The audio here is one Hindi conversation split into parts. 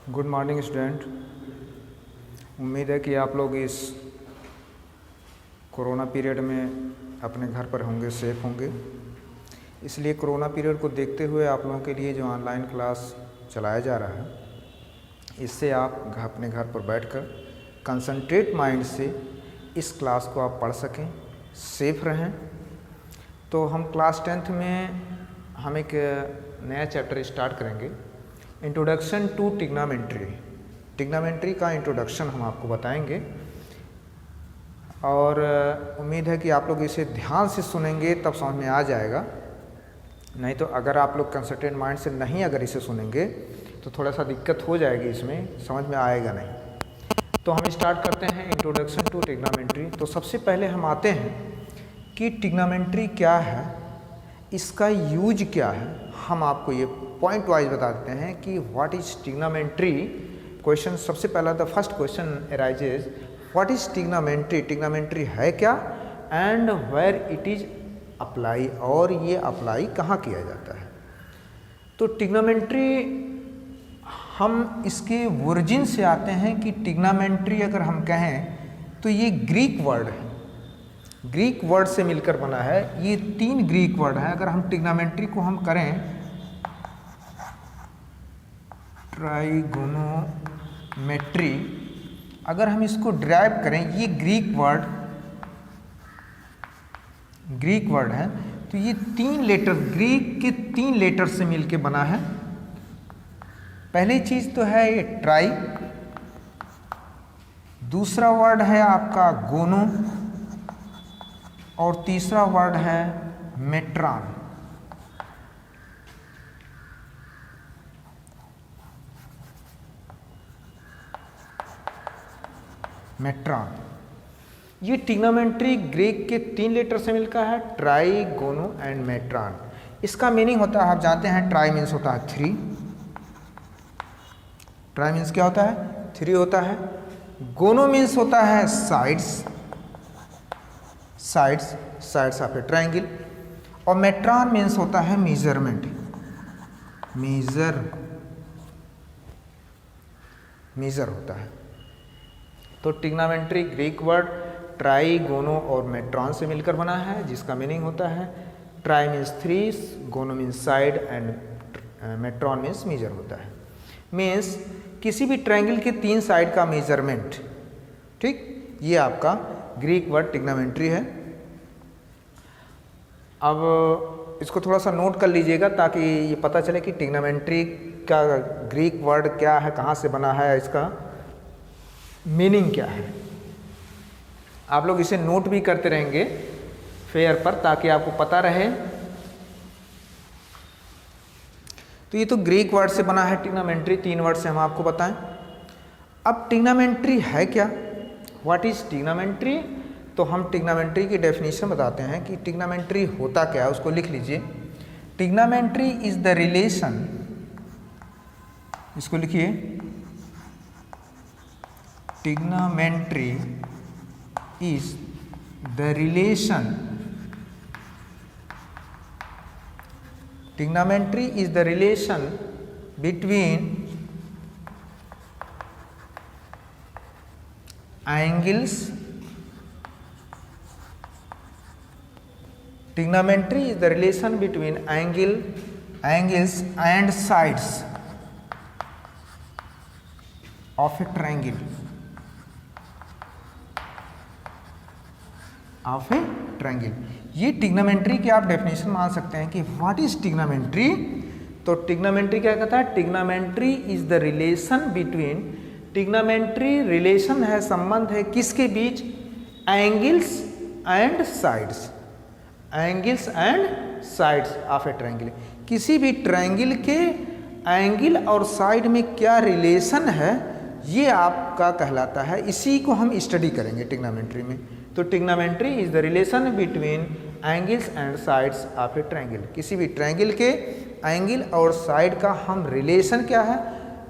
Good morning student. उम्मीद है कि आप लोग इस कोरोना पीरियड में अपने घर पर होंगे, सेफ होंगे। इसलिए कोरोना पीरियड को देखते हुए आप लोगों के लिए जो ऑनलाइन क्लास चलाया जा रहा है, इससे आप अपने घर पर बैठकर कंसंट्रेट माइंड से इस क्लास को आप पढ़ सकें, सेफ रहें। तो हम क्लास 10th में हम एक नया चैप्टर स्टार्ट करेंगे, इंट्रोडक्शन टू टिग्नामेंट्री। टिग्नामेंट्री का इंट्रोडक्शन हम आपको बताएंगे और उम्मीद है कि आप लोग इसे ध्यान से सुनेंगे तब समझ में आ जाएगा। नहीं तो अगर आप लोग कंसंट्रेट माइंड से नहीं अगर इसे सुनेंगे तो थोड़ा सा दिक्कत हो जाएगी, इसमें समझ में आएगा नहीं। तो हम स्टार्ट करते हैं इंट्रोडक्शन टू टिग्नामेंट्री। तो सबसे पहले हम आते हैं कि टिग्नामेंट्री क्या है, इसका यूज क्या है। हम आपको ये पॉइंट वाइज बता देते हैं कि व्हाट इज टिग्नामेंट्री। क्वेश्चन सबसे पहला the first question arises, what is trigonometry. Trigonometry है क्या and where it is apply, और ये अप्लाई कहाँ किया जाता है। तो टिग्नामेंट्री हम इसके ओरिजिन से आते हैं कि टिग्नामेंट्री अगर हम कहें तो ये ग्रीक वर्ड है, ग्रीक वर्ड से मिलकर बना है। ये 3 ग्रीक वर्ड हैं। अगर हम टिग्नामेंट्री को हम करें ट्राइगोनोमेट्री, अगर हम इसको ड्राइव करें, ये ग्रीक वर्ड है। तो ये 3 लेटर, ग्रीक के 3 लेटर से मिलके बना है। पहली चीज तो है ये ट्राई, दूसरा वर्ड है आपका गोनो, और तीसरा वर्ड है मेट्रॉन। मेट्रॉन, ये टिग्नामेंट्री ग्रीक के 3 लेटर से मिलकर है, ट्राई, गोनो एंड मेट्रॉन। इसका मीनिंग होता है, आप जानते हैं ट्राई मीन्स होता है 3। ट्राई मीन्स क्या होता है? 3 होता है। गोनो मीन्स होता है साइड्स ऑफ ए ट्रायंगल, और मेट्रॉन मीन्स होता है मेजरमेंट, मेजर होता है। तो टिग्नामेंट्री ग्रीक वर्ड ट्राई, गोनो और मेट्रॉन से मिलकर बना है, जिसका मीनिंग होता है try means 3, gono means side and metron means measure होता है। मीन्स किसी भी ट्रायंगल के 3 साइड का मेजरमेंट। ठीक, ये आपका ग्रीक वर्ड टिग्नामेंट्री है। अब इसको थोड़ा सा नोट कर लीजिएगा ताकि ये पता चले कि टिग्नामेंट्री का ग्रीक वर्ड क्या है, कहाँ से बना है, इसका मीनिंग क्या है। आप लोग इसे नोट भी करते रहेंगे फेयर पर ताकि आपको पता रहे। तो ये तो ग्रीक वर्ड से बना है टिग्नामेंट्री, 3 वर्ड से हम आपको बताएं। अब टिग्नामेंट्री है क्या, व्हाट इज टिग्नामेंट्री। तो हम टिग्नामेंट्री की डेफिनेशन बताते हैं कि टिग्नामेंट्री होता क्या है, उसको लिख लीजिए। टिग्नामेंट्री इज द रिलेशन, इसको लिखिए, trigonometry is the relation, trigonometry is the relation between angles, trigonometry is the relation between angles and sides of a triangle, ये ट्रिग्नोमेट्री की आप डेफिनेशन मान सकते हैं कि व्हाट इज ट्रिग्नोमेट्री। तो ट्रिग्नोमेट्री क्या कहता है, trigonometry is the relation between, trigonometry relation है, संबंध है किसके बीच, angles and sides, angles and sides of a triangle. किसी भी ट्रायंगल के एंगल और साइड में क्या रिलेशन है, ये आपका कहलाता है। इसी को हम स्टडी करेंगे ट्रिग्नोमेट्री में। तो trigonometry is the relation between angles and sides of a triangle. किसी भी ट्रायंगल के एंगल और साइड का हम रिलेशन क्या है,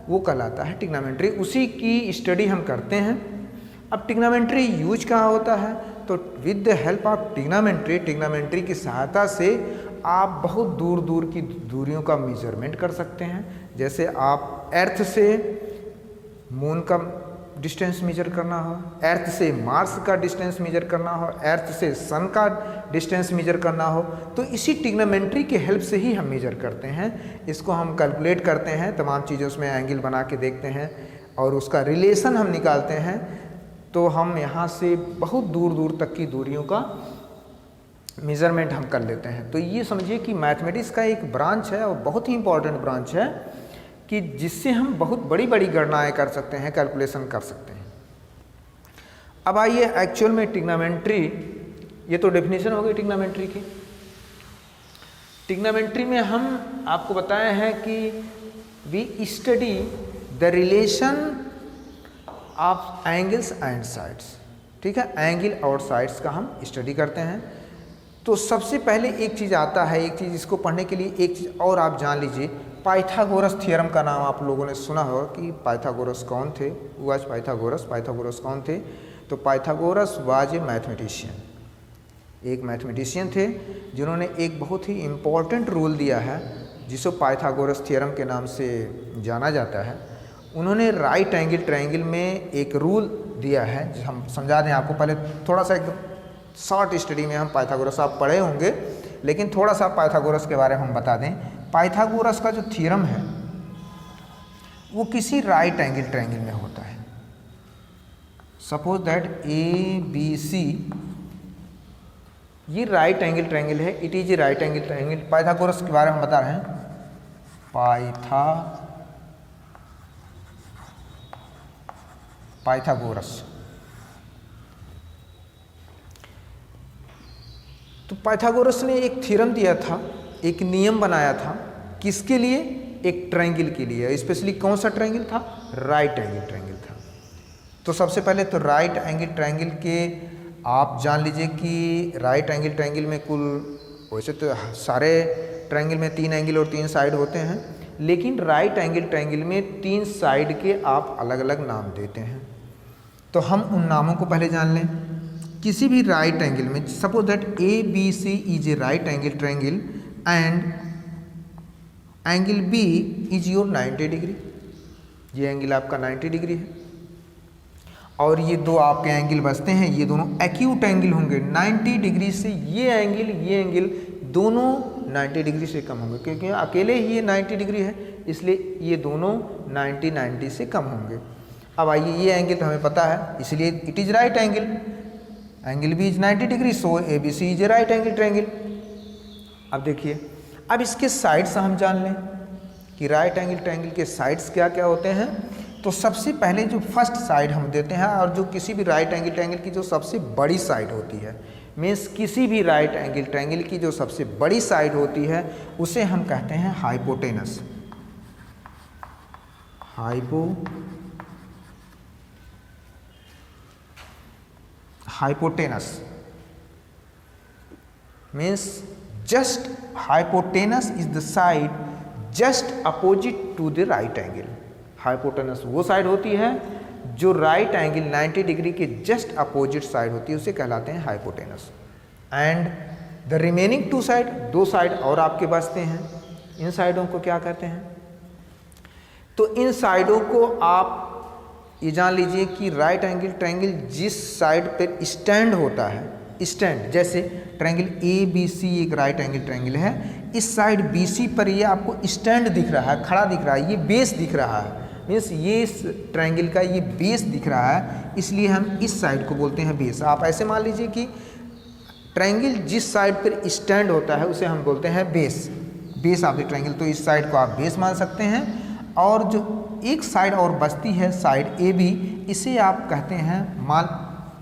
वो कहलाता है ट्रिग्नोमेट्री। उसी की स्टडी हम करते हैं। अब ट्रिग्नोमेट्री यूज कहाँ होता है, तो with the help of trigonometry, trigonometry की सहायता से आप बहुत दूर दूर की दूरियों का मेजरमेंट कर सकते हैं। जैसे आप अर्थ से मून का डिस्टेंस मेजर करना हो, अर्थ से मार्स का डिस्टेंस मेजर करना हो, अर्थ से सन का डिस्टेंस मेजर करना हो, तो इसी ट्रिग्नोमेट्री के हेल्प से ही हम मेजर करते हैं। इसको हम कैलकुलेट करते हैं, तमाम चीज़ों उसमें एंगल बना के देखते हैं और उसका रिलेशन हम निकालते हैं। तो हम यहाँ से बहुत दूर दूर तक की दूरियों का मेज़रमेंट हम कर लेते हैं। तो ये समझिए कि मैथमेटिक्स का एक ब्रांच है और बहुत ही इम्पॉर्टेंट ब्रांच है कि जिससे हम बहुत बड़ी बड़ी गणनाएं कर सकते हैं, कैलकुलेशन कर सकते हैं। अब आइए एक्चुअल में ट्रिग्नोमेट्री, ये तो डेफिनेशन हो गई ट्रिग्नोमेट्री की। ट्रिग्नोमेट्री में हम आपको बताए हैं कि we study the relation of angles and sides. ठीक है, एंगल और साइड्स का हम स्टडी करते हैं। तो सबसे पहले एक चीज़ आता है, एक चीज़ इसको पढ़ने के लिए एक चीज़ और आप जान लीजिए, पाइथागोरस थ्योरम का नाम आप लोगों ने सुना होगा कि पाइथागोरस कौन थे, वाज पाइथागोरस। पाइथागोरस कौन थे? तो पाइथागोरस वाज ए मैथमेटिशियन, एक मैथमेटिशियन थे जिन्होंने एक बहुत ही इम्पॉर्टेंट रूल दिया है जिसको पाइथागोरस थ्योरम के नाम से जाना जाता है। उन्होंने राइट एंगल ट्रायंगल में एक रूल दिया है, हम समझा दें आपको। पहले थोड़ा सा एक शॉर्ट स्टडी में हम पाइथागोरस आप पढ़े होंगे, लेकिन थोड़ा सा पाइथागोरस के बारे में हम बता दें। पाइथागोरस का जो थ्योरम है वो किसी राइट एंगल ट्रायंगल में होता है। Suppose that A B C, ये राइट एंगल ट्रायंगल है, it is a right angle triangle. Pythagoras के बारे में बता रहे हैं, पाइथागोरस। तो पाइथागोरस ने एक थ्योरम दिया था, एक नियम बनाया था, किसके लिए? एक ट्रायंगल के लिए। स्पेशली कौन सा ट्रायंगल था? राइट एंगल ट्रायंगल था। तो सबसे पहले तो राइट एंगल ट्रायंगल के आप जान लीजिए कि राइट एंगल ट्रायंगल में कुल, वैसे तो सारे ट्रायंगल में 3 एंगल और 3 साइड होते हैं, लेकिन राइट एंगल ट्रायंगल में 3 साइड के आप अलग अलग नाम देते हैं। तो हम उन नामों को पहले जान लें। किसी भी राइट एंगल में, suppose that A B C is a right angle triangle and angle B is your 90 degree. ये एंगल आपका 90 डिग्री है और ये दो आपके एंगल बचते हैं, ये दोनों एक्यूट एंगल होंगे। 90 डिग्री से ये एंगल दोनों 90 डिग्री से कम होंगे, क्योंकि अकेले ही ये 90 डिग्री है, इसलिए ये दोनों 90 से कम होंगे। अब आइए, ये एंगल तो हमें पता है, इसलिए it is right angle. Angle B is 90 degree, so A B C is a right angle triangle. अब देखिए, अब इसके साइड्स हम जान लें कि राइट एंगल ट्रायंगल के साइड्स क्या क्या होते हैं। तो सबसे पहले जो फर्स्ट साइड हम देते हैं, और जो किसी भी राइट एंगल ट्रायंगल की जो सबसे बड़ी साइड होती है, मीन्स किसी भी राइट एंगल ट्रायंगल की जो सबसे बड़ी साइड होती है, उसे हम कहते हैं hypotenuse. Hypotenuse means just hypotenuse is the side just opposite to the right angle. Hypotenuse वो साइड होती है जो राइट एंगल 90 डिग्री के जस्ट अपोजिट साइड होती है, उसे कहलाते हैं hypotenuse. And the remaining 2 side, 2 side और आपके बचते हैं, इन साइडों को क्या कहते हैं? तो इन साइडों को आप ये जान लीजिए कि राइट एंगल ट्रायंगल जिस साइड पर स्टैंड होता है, स्टैंड जैसे ट्रायंगल ए बी सी एक राइट एंगल ट्रायंगल है, इस साइड बी सी पर ये आपको स्टैंड दिख रहा है, खड़ा दिख रहा है, ये बेस दिख रहा है, मीन्स ये इस ट्रायंगल का ये बेस दिख रहा है, इसलिए हम इस साइड को बोलते हैं बेस। आप ऐसे मान लीजिए कि ट्रायंगल जिस साइड पर स्टैंड होता है उसे हम बोलते हैं base, base of the triangle. तो इस साइड को आप बेस मान सकते हैं, और जो एक साइड और बचती है साइड ए बी, इसे आप कहते हैं मान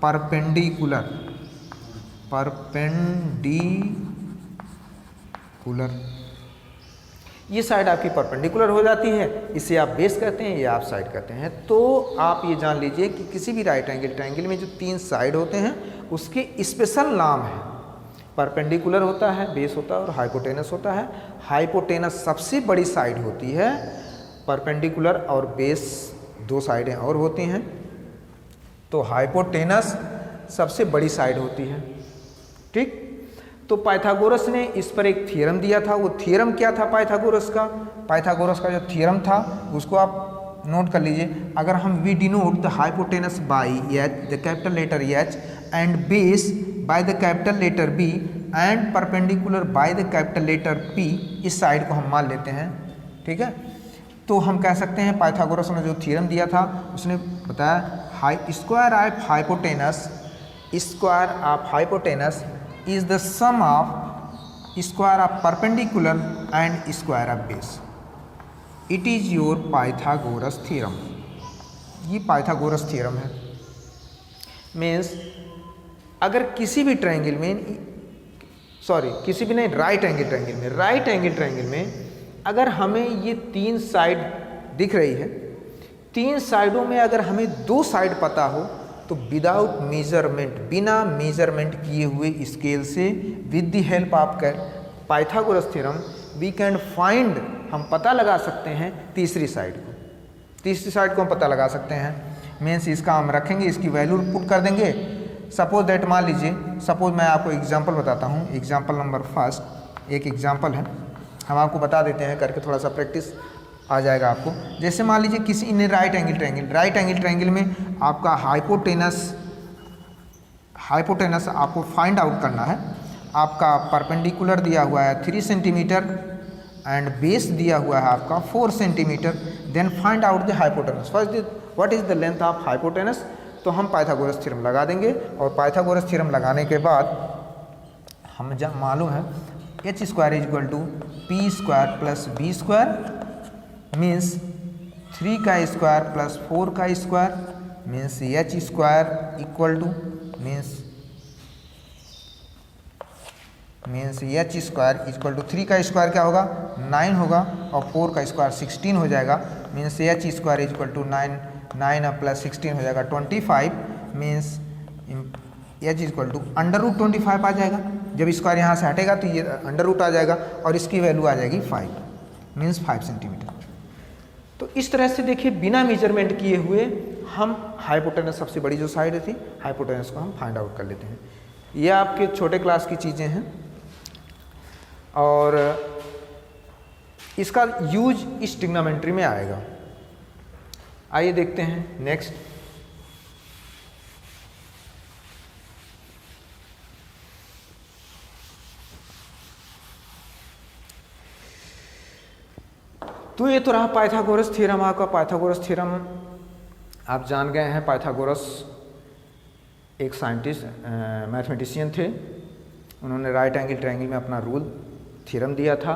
परपेंडिकुलर। ये साइड आपकी परपेंडिकुलर हो जाती है, इसे आप बेस कहते हैं, ये आप साइड कहते हैं। तो आप ये जान लीजिए कि किसी भी राइट एंगल ट्रायंगल में जो 3 साइड होते हैं उसके स्पेशल नाम है। परपेंडिकुलर होता है, बेस होता है और हाइपोटेनस होता है। हाइपोटेनस सबसे बड़ी साइड होती है, परपेंडिकुलर और बेस 2 साइडें और होती हैं। तो हाइपोटेनस सबसे बड़ी साइड होती है, ठीक। तो पाइथागोरस ने इस पर एक थ्योरम दिया था। वो थ्योरम क्या था पाइथागोरस का? पाइथागोरस का जो थ्योरम था उसको आप नोट कर लीजिए, अगर हम we denote the hypotenuse by H, the capital letter H, and base by the capital letter B, and perpendicular by the capital letter P, इस साइड को हम मान लेते हैं, ठीक है। तो हम कह सकते हैं पाइथागोरस ने जो थ्योरम दिया था उसने बताया square of hypotenuse is the sum of square of perpendicular and square of base. It is your Pythagoras theorem. ये पाइथागोरस थ्योरम है। मीन्स अगर किसी भी ट्रायंगल में, किसी भी नहीं, राइट एंगल ट्रायंगल में अगर हमें ये 3 साइड दिख रही है, 3 साइडों में अगर हमें 2 साइड पता हो तो विदाउट मेजरमेंट, बिना मेजरमेंट किए हुए स्केल से with the help of Pythagoras theorem we can find, हम पता लगा सकते हैं तीसरी साइड को हम पता लगा सकते हैं। मीन्स इसका हम रखेंगे, इसकी वैल्यू पुट कर देंगे। सपोज दैट, मान लीजिए, सपोज मैं आपको एग्जांपल बताता हूँ। एग्जांपल नंबर फर्स्ट एक एग्जांपल है, हम आपको बता देते हैं करके, थोड़ा सा प्रैक्टिस आ जाएगा आपको। जैसे मान लीजिए किसी ने राइट एंगल ट्रायंगल में आपका हाइपोटेनस आपको फाइंड आउट करना है। आपका परपेंडिकुलर दिया हुआ है 3 सेंटीमीटर एंड बेस दिया हुआ है आपका 4 centimetre. Then find out the hypotenuse. First, what is the length of hypotenuse? तो हम पाइथागोरस थ्योरम लगा देंगे, और पाइथागोरस थ्योरम लगाने के बाद हम जब मालूम है h square is equal to P square plus B square, means 3 का स्क्वायर प्लस 4 का square, means h square equal to means h square equal to 3 का स्क्वायर क्या होगा 9 होगा, और 4 का स्क्वायर 16 हो जाएगा। Means h square equal to 9 plus 16 हो जाएगा 25। Means h equal to under root 25 आ जाएगा। जब स्क्वायर यहाँ से हटेगा तो ये अंडर रूट आ जाएगा, और इसकी वैल्यू आ जाएगी 5, मीन्स 5 सेंटीमीटर। तो इस तरह से देखिए, बिना मेजरमेंट किए हुए हम हाइपोटेनस, सबसे बड़ी जो साइड थी हाइपोटेनस को हम फाइंड आउट कर लेते हैं। ये आपके छोटे क्लास की चीज़ें हैं, और इसका यूज इस ट्रिग्नोमेट्री में आएगा। आइए देखते हैं नेक्स्ट। तो ये तो रहा पाइथागोरस थ्योरम। आपका पाइथागोरस थ्योरम आप जान गए हैं। पाइथागोरस एक साइंटिस्ट, मैथमेटिशियन थे। उन्होंने राइट एंगल ट्रायंगल में अपना रूल थ्योरम दिया था।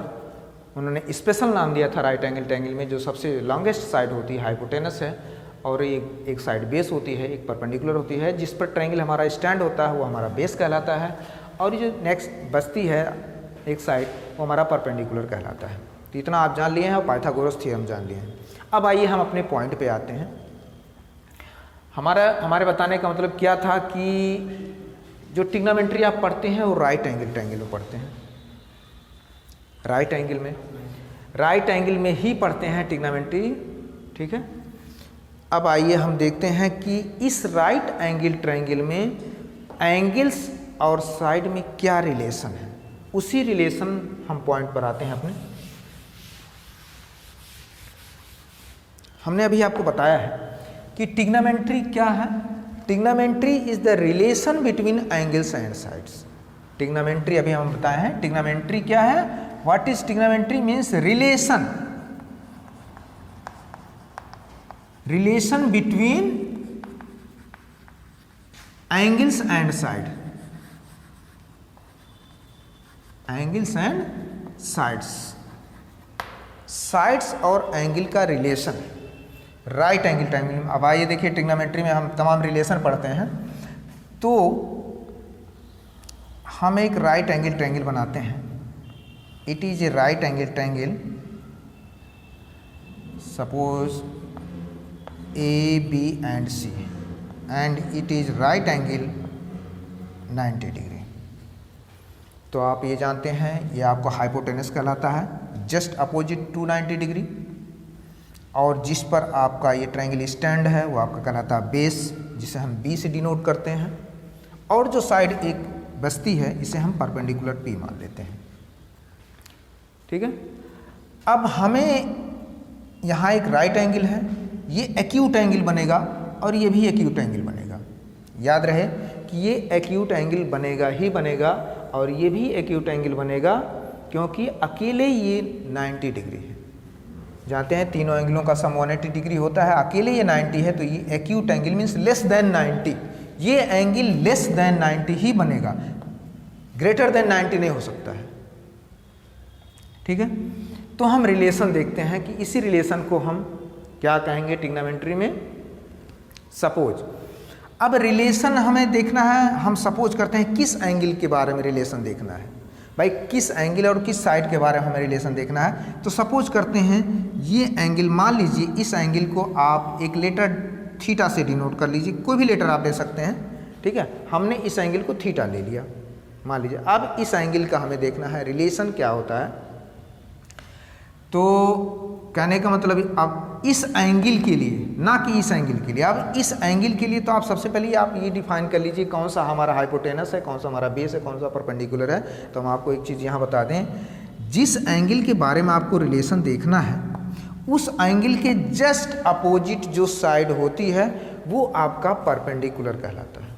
उन्होंने स्पेशल नाम दिया था राइट एंगल ट्रायंगल में, जो सबसे लॉन्गेस्ट साइड होती है हाइपोटेनस है, और एक साइड बेस होती है, एक परपेंडिकुलर होती है। जिस पर ट्रायंगल हमारा स्टैंड होता है वो हमारा बेस कहलाता है, और ये जो नेक्स्ट बचती है एक साइड, वो हमारा परपेंडिकुलर कहलाता है। तो इतना आप जान लिए हैं, और पाइथागोरस थ्योरम जान लिए हैं। अब आइए हम अपने पॉइंट पे आते हैं। हमारे बताने का मतलब क्या था कि जो ट्रिग्नोमेट्री आप पढ़ते हैं वो राइट एंगल ट्रायंगल में पढ़ते हैं। राइट एंगल में ही पढ़ते हैं ट्रिग्नोमेट्री, ठीक है। अब आइए हम देखते हैं कि इस राइट एंगल ट्रायंगल में एंगल्स और साइड में क्या रिलेशन है। उसी रिलेशन हम पॉइंट पर आते हैं अपने। हमने अभी आपको बताया है कि ट्रिग्नोमेट्री क्या है। Trigonometry is the relation between angles and sides. Trigonometry अभी हम बताए हैं। ट्रिग्नोमेट्री क्या है? What is trigonometry? Means relation between angles and sides और एंगल का रिलेशन राइट एंगल ट्रायंगल। अब आइए देखिए, ट्रिग्नोमेट्री में हम तमाम रिलेशन पढ़ते हैं। तो हम एक राइट एंगल ट्रायंगल बनाते हैं। It is a right angle triangle, suppose A B and C, and it is right angle 90 degree. तो आप ये जानते हैं, ये आपको हाइपोटेनस कहलाता है, जस्ट अपोजिट टू 90 डिग्री। और जिस पर आपका ये ट्रायंगल स्टैंड है वो आपका कहलाता है बेस, जिसे हम बी से डिनोट करते हैं। और जो साइड एक बचती है इसे हम परपेंडिकुलर पी मान लेते हैं, ठीक है। अब हमें यहाँ एक राइट एंगल है, ये एक्यूट एंगल बनेगा और ये भी एक्यूट एंगल बनेगा। याद रहे कि ये एक्यूट एंगल बनेगा ही बनेगा और ये भी एक्यूट एंगल बनेगा, क्योंकि अकेले ये 90 डिग्री है। जानते हैं तीनों एंगलों का सम 180 डिग्री होता है, अकेले ये 90 है, तो ये acute angle means less than 90। ये एंगल लेस देन 90 ही बनेगा, ग्रेटर देन 90 नहीं हो सकता है। ठीक है, तो हम रिलेशन देखते हैं कि इसी रिलेशन को हम क्या कहेंगे ट्रिग्नोमेट्री में, सपोज। अब रिलेशन हमें देखना है, हम सपोज करते हैं किस एंगल के बारे में रिलेशन देखना है भाई, किस एंगल और किस साइड के बारे में हमें रिलेशन देखना है। तो सपोज करते हैं ये एंगल, मान लीजिए इस एंगल को आप एक लेटर थीटा से डिनोट कर लीजिए, कोई भी लेटर आप ले सकते हैं। ठीक है, हमने इस एंगल को थीटा ले लिया मान लीजिए। अब इस एंगल का हमें देखना है रिलेशन क्या होता है। तो कहने का मतलब अब इस एंगल के लिए, ना कि इस एंगल के लिए, अब इस एंगल के लिए तो आप सबसे पहले आप ये डिफाइन कर लीजिए कौन सा हमारा हाइपोटेनस है, कौन सा हमारा बेस है, कौन सा परपेंडिकुलर है। तो हम आपको एक चीज़ यहाँ बता दें, जिस एंगल के बारे में आपको रिलेशन देखना है उस एंगल के जस्ट अपोजिट जो साइड होती है वो आपका परपेंडिकुलर कहलाता है।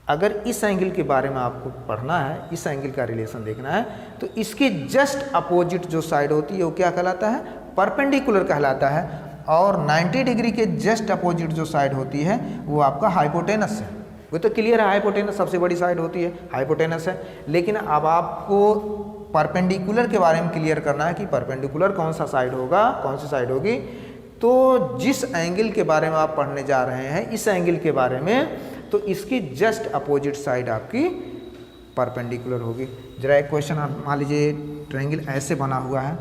अगर इस एंगल के बारे में आपको पढ़ना है, इस एंगल का रिलेशन देखना है, तो इसके जस्ट अपोजिट जो साइड होती है वो क्या कहलाता है, परपेंडिकुलर कहलाता है। और 90 डिग्री के जस्ट अपोजिट जो साइड होती है वो आपका हाइपोटेनस है। वो तो क्लियर है, हाइपोटेनस सबसे बड़ी साइड होती है, हाइपोटेनस है। लेकिन अब आपको परपेंडिकुलर के बारे में क्लियर करना है कि परपेंडिकुलर कौन सा साइड होगा, कौन सी साइड होगी। तो जिस एंगल के बारे में आप पढ़ने जा रहे हैं, इस एंगल के बारे में, तो इसकी जस्ट अपोजिट साइड आपकी परपेंडिकुलर होगी। जरा एक क्वेश्चन आप मान लीजिए, ट्रायंगल ऐसे बना हुआ है,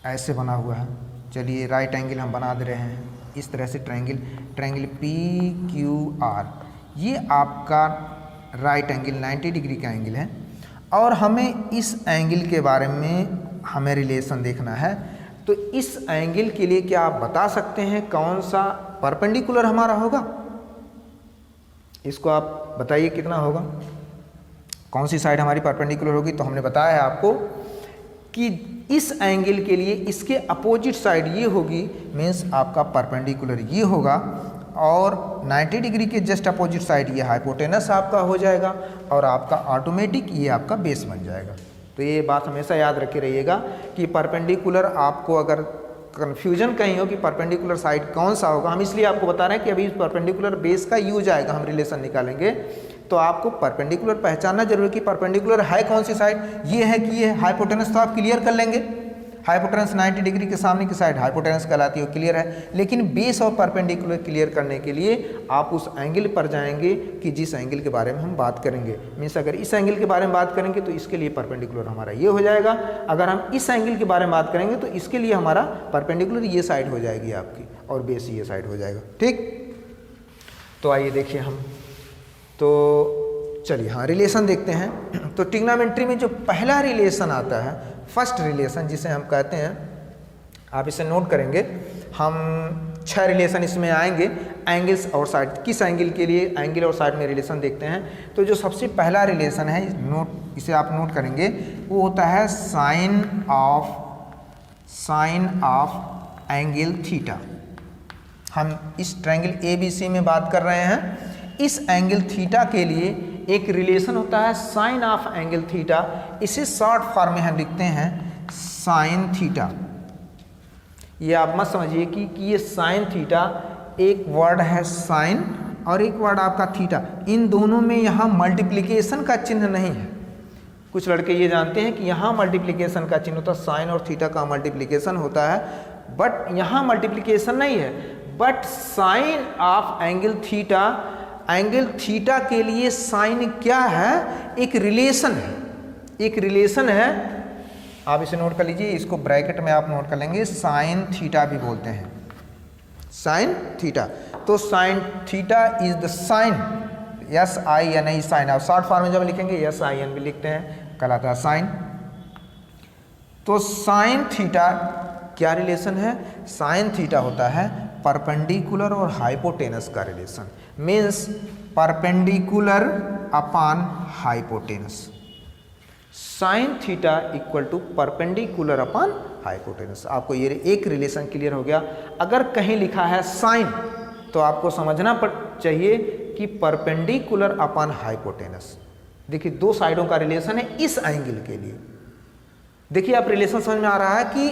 ऐसे बना हुआ है। चलिए राइट एंगल हम बना दे रहे हैं इस तरह से, ट्रायंगल PQR, ये आपका राइट एंगल 90 डिग्री का एंगल है। और हमें इस एंगल के बारे में हमें रिलेशन देखना है। तो इस एंगल के लिए क्या आप बता सकते हैं कौन सा परपेंडिकुलर हमारा होगा? इसको आप बताइए कितना होगा, कौन सी साइड हमारी परपेंडिकुलर होगी। तो हमने बताया है आपको कि इस एंगल के लिए इसके अपोजिट साइड ये होगी, मीन्स आपका परपेंडिकुलर ये होगा। और 90 डिग्री के जस्ट अपोजिट साइड ये हाइपोटेनस आपका हो जाएगा और आपका ऑटोमेटिक ये आपका बेस बन जाएगा। तो ये बात हमेशा याद रखे रहिएगा कि परपेंडिकुलर, आपको अगर कन्फ्यूजन कहीं हो कि परपेंडिकुलर साइड कौन सा होगा, हम इसलिए आपको बता रहे हैं कि अभी परपेंडिकुलर बेस का यूज आएगा, हम रिलेशन निकालेंगे। तो आपको परपेंडिकुलर पहचानना जरूरी है कि परपेंडिकुलर है कौन सी साइड, ये है कि ये हाइपोटेनस, तो आप क्लियर कर लेंगे। हाइपोटेनस 90 डिग्री के सामने की साइड हाइपोटेनस कहलाती है, क्लियर है। लेकिन बेस और परपेंडिकुलर क्लियर करने के लिए आप उस एंगल पर जाएंगे कि जिस एंगल के बारे में हम बात करेंगे। मीन्स अगर इस एंगल के बारे में बात करेंगे तो इसके लिए परपेंडिकुलर हमारा ये हो जाएगा। अगर हम इस एंगल के बारे में बात करेंगे तो इसके लिए हमारा परपेंडिकुलर ये साइड हो जाएगी आपकी और बेस ये साइड हो जाएगा। ठीक, तो आइए देखिए हम, तो चलिए हाँ रिलेशन देखते हैं। तो ट्रिग्नोमेट्री में जो पहला रिलेशन आता है, फर्स्ट रिलेशन जिसे हम कहते हैं, आप इसे नोट करेंगे, हम 6 रिलेशन इसमें आएंगे एंगल्स और साइड। किस एंगल के लिए एंगल और साइड में रिलेशन देखते हैं। तो जो सबसे पहला रिलेशन है, नोट इसे आप नोट करेंगे, वो होता है साइन ऑफ एंगल थीटा। हम इस ट्रायंगल ABC में बात कर रहे हैं। इस एंगल थीटा के लिए एक रिलेशन होता है साइन ऑफ एंगल थीटा। इसे शॉर्ट फॉर्म में हम लिखते हैं साइन थीटा। ये आप मत समझिए कि ये साइन थीटा, एक वर्ड है साइन और एक वर्ड आपका थीटा, इन दोनों में यहाँ मल्टीप्लिकेशन का चिन्ह नहीं है। कुछ लड़के ये जानते हैं कि यहाँ मल्टीप्लिकेशन का चिन्ह होता है, साइन और थीटा का मल्टीप्लिकेशन होता है, बट यहाँ मल्टीप्लिकेशन नहीं है। But sine of angle theta, angle theta के लिए साइन क्या है, एक रिलेशन है, एक रिलेशन है। आप इसे नोट कर लीजिए, इसको ब्रैकेट में आप नोट कर लेंगे, साइन थीटा भी बोलते हैं, साइन थीटा। तो sine theta is the sine, SIN sine. आप शॉर्ट फॉर्म में जब लिखेंगे SIN भी लिखते हैं, कहलाता है साइन। तो साइन थीटा क्या रिलेशन है, साइन थीटा होता है परपेंडिकुलर और हाइपोटेनस का relation, means perpendicular upon hypotenuse. Sine theta equal to perpendicular upon hypotenuse. आपको ये एक रिलेशन क्लियर हो गया। अगर कहीं लिखा है साइन तो आपको समझना चाहिए कि परपेंडिकुलर अपॉन हाइपोटेनस। देखिए दो साइडों का रिलेशन है इस एंगल के लिए। देखिए आप रिलेशन समझ में आ रहा है कि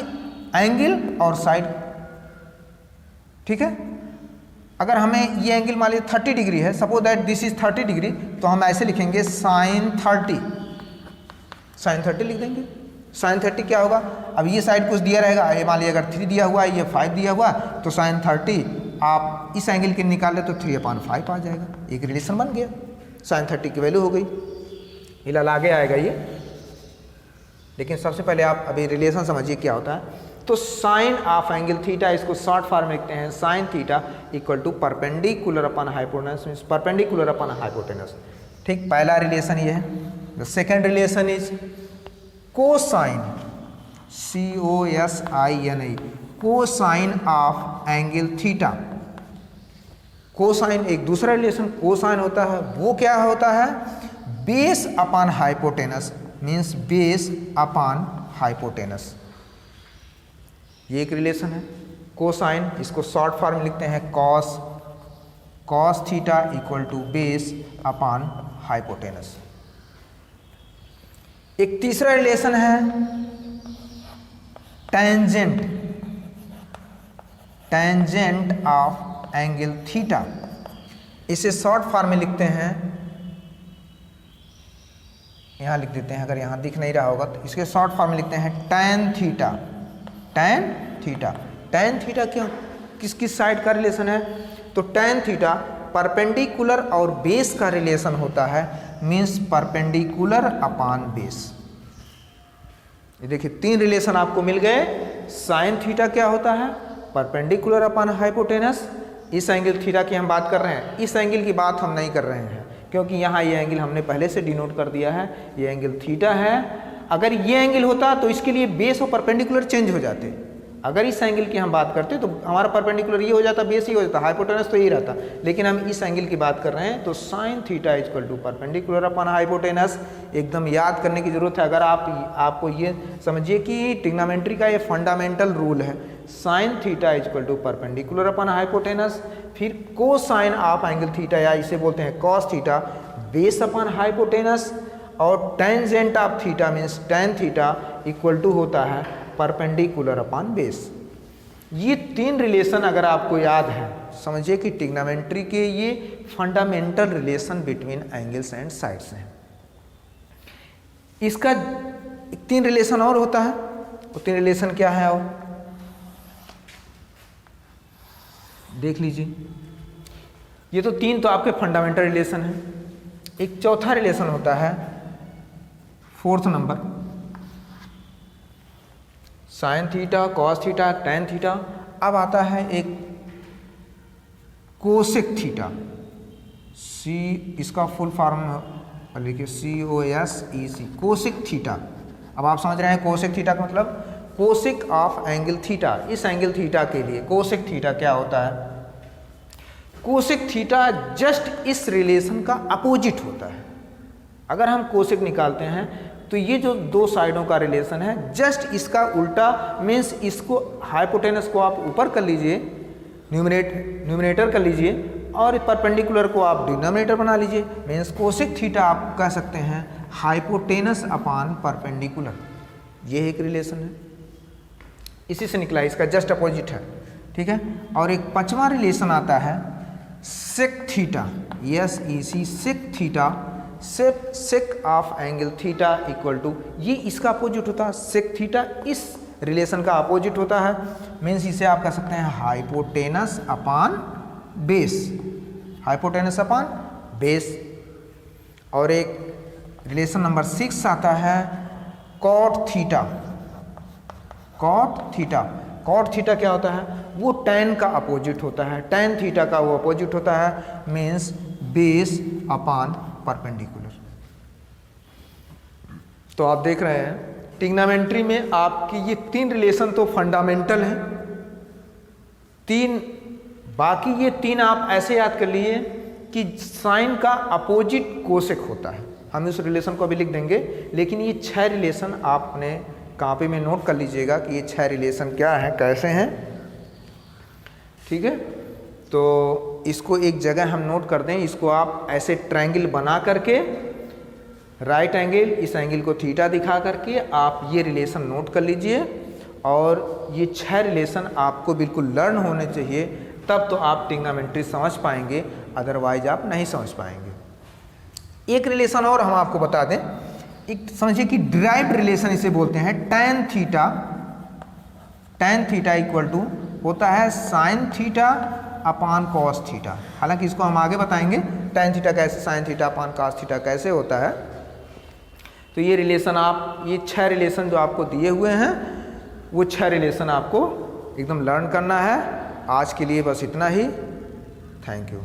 एंगल और साइड, ठीक है। अगर हमें ये एंगल मान लीजिए 30 डिग्री है, suppose that this is 30 degree, तो हम ऐसे लिखेंगे साइन 30, साइन 30 लिख देंगे। साइन 30 क्या होगा, अब ये साइड कुछ दिया रहेगा, ये मान लीजिए अगर 3 दिया हुआ है, ये 5 दिया हुआ है, तो साइन 30 आप इस एंगल के निकाले तो 3/5 आ जाएगा। एक रिलेशन बन गया, साइन 30 की वैल्यू हो गई। इलाल आगे आएगा ये, लेकिन सबसे पहले आप अभी रिलेशन समझिए क्या होता है। तो साइन ऑफ एंगल थीटा, इसको शॉर्ट फॉर्म में लिखते हैं sine theta equal to perpendicular upon hypotenuse, means perpendicular upon hypotenuse. ठीक, पहला रिलेशन ये है। The second relation is cosine, COSIN, cosine of angle theta. Cosine एक दूसरा रिलेशन कोसाइन होता है, वो क्या होता है, base upon hypotenuse, means base upon hypotenuse. ये एक रिलेशन है कोसाइन, इसको शॉर्ट फॉर्म में लिखते हैं cos theta equal to base upon hypotenuse. एक तीसरा रिलेशन है टेंजेंट ऑफ एंगल थीटा। इसे शॉर्ट फॉर्म में लिखते हैं, यहां लिख देते हैं, अगर यहां दिख नहीं रहा होगा तो इसके शॉर्ट फॉर्म में लिखते हैं tan थीटा। tan थीटा क्यों, किस साइड का रिलेशन है, तो tan थीटा परपेंडिकुलर और बेस का रिलेशन होता है, मींस परपेंडिकुलर अपॉन बेस। ये देखिए 3 रिलेशन आपको मिल गए। साइन थीटा क्या होता है, परपेंडिकुलर अपॉन हाइपोटेनस। इस एंगल थीटा की हम बात कर रहे हैं, इस एंगल की बात हम नहीं कर रहे हैं, क्योंकि यहाँ ये एंगल हमने पहले से डिनोट कर दिया है, ये एंगल थीटा है। अगर ये एंगल होता तो इसके लिए बेस और परपेंडिकुलर चेंज हो जाते। अगर इस एंगल की हम बात करते तो हमारा परपेंडिकुलर ये हो जाता, बेस ही हो जाता, हाइपोटेनस तो ये रहता, लेकिन हम इस एंगल की बात कर रहे हैं। तो sine theta equal to perpendicular upon hypotenuse. एकदम याद करने की जरूरत है। अगर आपको ये समझिए कि ट्रिग्नोमेट्री का ये फंडामेंटल रूल है, sine theta equal to perpendicular upon hypotenuse, फिर कोसाइन ऑफ एंगल थीटा या इसे बोलते हैं cos theta base upon hypotenuse, और tangent of theta means tan theta equal to होता है परपेंडिकुलर अपॉन बेस। ये 3 रिलेशन अगर आपको याद है, समझिए कि ट्रिग्नोमेट्री के ये fundamental relation between angles and sides हैं। इसका 3 रिलेशन और होता है, वो 3 रिलेशन क्या है और देख लीजिए। ये तो 3 तो आपके फंडामेंटल रिलेशन है। एक चौथा रिलेशन होता है, 4th number, sine theta cos theta tan theta. अब आता है एक कोसेक थीटा, इसका फुल फॉर्म लिखिए COSEC, कोसेक थीटा। अब आप समझ रहे हैं कोसेक थीटा का मतलब कोसेक ऑफ एंगल थीटा। इस एंगल थीटा के लिए कोसेक थीटा क्या होता है, कोसेक थीटा जस्ट इस रिलेशन का अपोजिट होता है। अगर हम कोसेक निकालते हैं तो ये जो 2 साइडों का रिलेशन है जस्ट इसका उल्टा, मीन्स इसको हाइपोटेनस को आप ऊपर कर लीजिए, न्यूमरेटर कर लीजिए, और परपेंडिकुलर को आप डिनोमिनेटर बना लीजिए, मीन्स कोसेक थीटा आप कह सकते हैं हाइपोटेनस अपॉन परपेंडिकुलर। ये एक रिलेशन है, इसी से निकला, इसका जस्ट अपोजिट है, ठीक है। और एक 5वां रिलेशन आता है sec theta, SEC, sec theta, sec of angle theta equal to, ये इसका अपोजिट होता है, सेक थीटा इस रिलेशन का अपोजिट होता है, मीन्स इसे आप कह सकते हैं hypotenuse upon base, hypotenuse upon base. और एक रिलेशन नंबर 6 आता है कॉट थीटा। कॉट थीटा क्या होता है, वो tan का अपोजिट होता है, tan थीटा का वो अपोजिट होता है, मीन्स बेस अपॉन परपेंडिकुलर। तो आप देख रहे हैं ट्रिग्नोमेट्री में आपकी ये 3 रिलेशन तो फंडामेंटल हैं, 3 बाकी ये 3 आप ऐसे याद कर लिए कि साइन का अपोजिट कोसेक होता है। हम उस रिलेशन को अभी लिख देंगे, लेकिन ये 6 रिलेशन आप अपने कॉपी में नोट कर लीजिएगा कि ये 6 रिलेशन क्या हैं, कैसे हैं। ठीक है, तो इसको एक जगह हम नोट कर दें। इसको आप ऐसे ट्रायंगल बना करके, राइट एंगल, इस एंगल को थीटा दिखा करके आप ये रिलेशन नोट कर लीजिए। और ये 6 रिलेशन आपको बिल्कुल लर्न होने चाहिए, तब तो आप ट्रिग्नोमेट्री समझ पाएंगे, अदरवाइज आप नहीं समझ पाएंगे। एक रिलेशन और हम आपको बता दें, एक समझिए कि डिराइव्ड रिलेशन इसे बोलते हैं tan theta. tan theta equal to होता है sin theta upon cos theta. हालांकि इसको हम आगे बताएंगे tan थीटा कैसे, sin theta upon cos theta कैसे होता है। तो ये रिलेशन आप, ये 6 रिलेशन जो आपको दिए हुए हैं, वो 6 रिलेशन आपको एकदम लर्न करना है। आज के लिए बस इतना ही। Thank you.